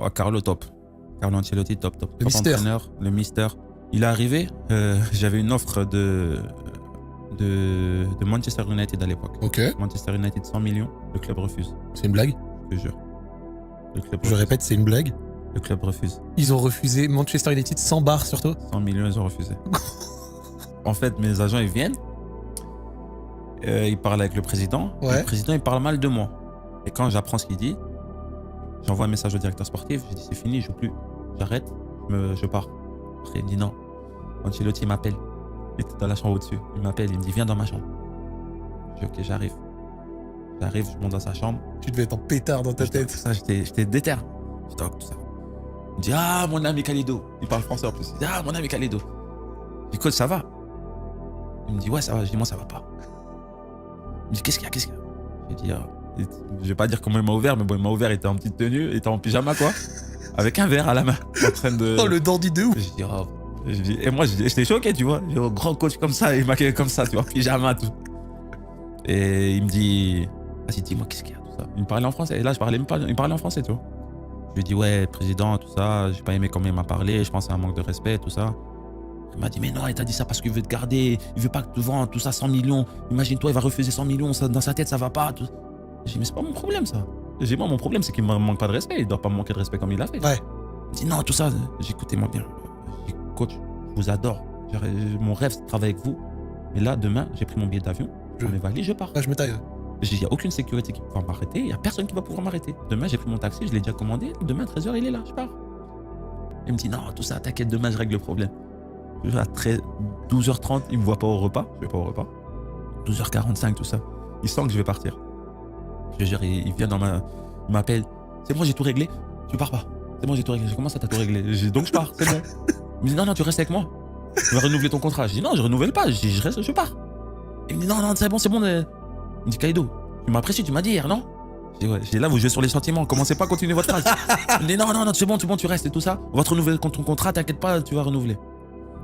Oh, Carlo, top. Carlo Ancelotti, top. Le Top Mister. entraîneur, le Mister. Il est arrivé, j'avais une offre de Manchester United à l'époque. Ok. Manchester United 100 millions, le club refuse, C'est une blague. je te jure. Le club Je refuse. répète, c'est une blague. Le club refuse. Ils ont refusé Manchester United 100 bars surtout. 100 millions, ils ont refusé. En fait, mes agents, ils viennent, ils parlent avec le président. Ouais. Le président, il parle mal de moi. Et quand j'apprends ce qu'il dit, j'envoie un message au directeur sportif, je dis c'est fini, je joue plus, j'arrête, je pars. Après, il me dit non. Ancelotti m'appelle. Il était dans la chambre au-dessus. Il m'appelle, il me dit viens dans ma chambre. Je dis ok, j'arrive. J'arrive, je monte dans sa chambre. Tu devais être en pétard dans ta Tout tête. ça, j'étais déter. J'étais tout ça. Il me dit ah mon ami Kalido. Il parle français en plus. Il dit ah mon ami Kalido. Je dis coach, ça va? Il me dit ouais ça va. Je dis moi ça va pas. Il me dit qu'est-ce qu'il y a? J'ai dit je vais pas dire comment il m'a ouvert, mais bon il m'a ouvert, il était en petite tenue, il était en pyjama quoi, avec un verre à la main, en train de. Oh le dandy de ouf. Je dis oh. Et moi j'étais choqué tu vois. J'ai un grand coach comme ça, il maquillé comme ça, tu vois, pyjama tout. Et il me dit vas-y dis-moi qu'est-ce qu'il y a tout ça. Il me parlait en français. Et là je parlais même pas, il me parlait en français tu vois. Je lui dis ouais président tout ça, j'ai pas aimé comment il m'a parlé, je pense que c'est un manque de respect tout ça. Il m'a dit mais non il t'a dit ça parce qu'il veut te garder, il veut pas que tu vends tout ça 100 millions. Imagine-toi il va refuser 100 millions, ça, dans sa tête ça va pas. Tout. J'ai dit mais c'est pas mon problème ça. J'ai dit moi mon problème c'est qu'il me manque pas de respect, il doit pas me manquer de respect comme il l'a fait. Ouais. Il dit non tout ça, j'ai écoutez-moi bien. J'ai dit coach, je vous adore, mon rêve c'est de travailler avec vous. Mais là demain j'ai pris mon billet d'avion, je mes valises, je pars. Ouais, je me taille. J'ai dit il n'y a aucune sécurité qui peut m'arrêter, il n'y a personne qui va pouvoir m'arrêter. Demain j'ai pris mon taxi, je l'ai déjà commandé, demain 13h il est là, je pars. Il me dit non tout ça t'inquiète demain je règle le problème. À 12h30 il me voit pas au repas, je vais pas au repas. 12h45 tout ça, il sent que je vais partir. Je veux dire, il vient il m'appelle. C'est bon, j'ai tout réglé. Tu pars pas. C'est bon, j'ai tout réglé. J'ai commencé à tout réglé. Donc je pars, c'est bon. Il me dit non, tu restes avec moi. Tu vas renouveler ton contrat. Je dis non, je renouvelle pas. Je dis je reste, je pars. Il me dit non, c'est bon. Il me dit Kaido, tu m'apprécies, tu m'as dit hier, non? Je dis ouais. Je dis là, vous jouez sur les sentiments. Commencez pas à continuer votre phrase. Il me dit non, c'est bon, tu restes et tout ça. On va te renouveler ton contrat, t'inquiète pas, tu vas renouveler.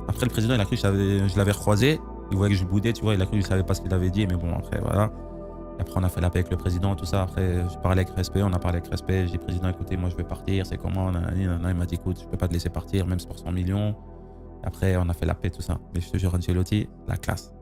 Après, le président, il a cru que je l'avais recroisé. Il voyait que je boudais, tu vois. Il a cru qu'il savait pas ce qu'il avait dit. Mais bon, après, voilà. Et après, on a fait la paix avec le président, tout ça. Après, je parlais avec respect, on a parlé avec respect. J'ai dit, président, écoutez, moi, je vais partir, c'est comment? Il m'a dit, écoute, je peux pas te laisser partir, même si pour 100 millions. Et après, on a fait la paix, tout ça. Mais je te jure, Ancelotti, la classe.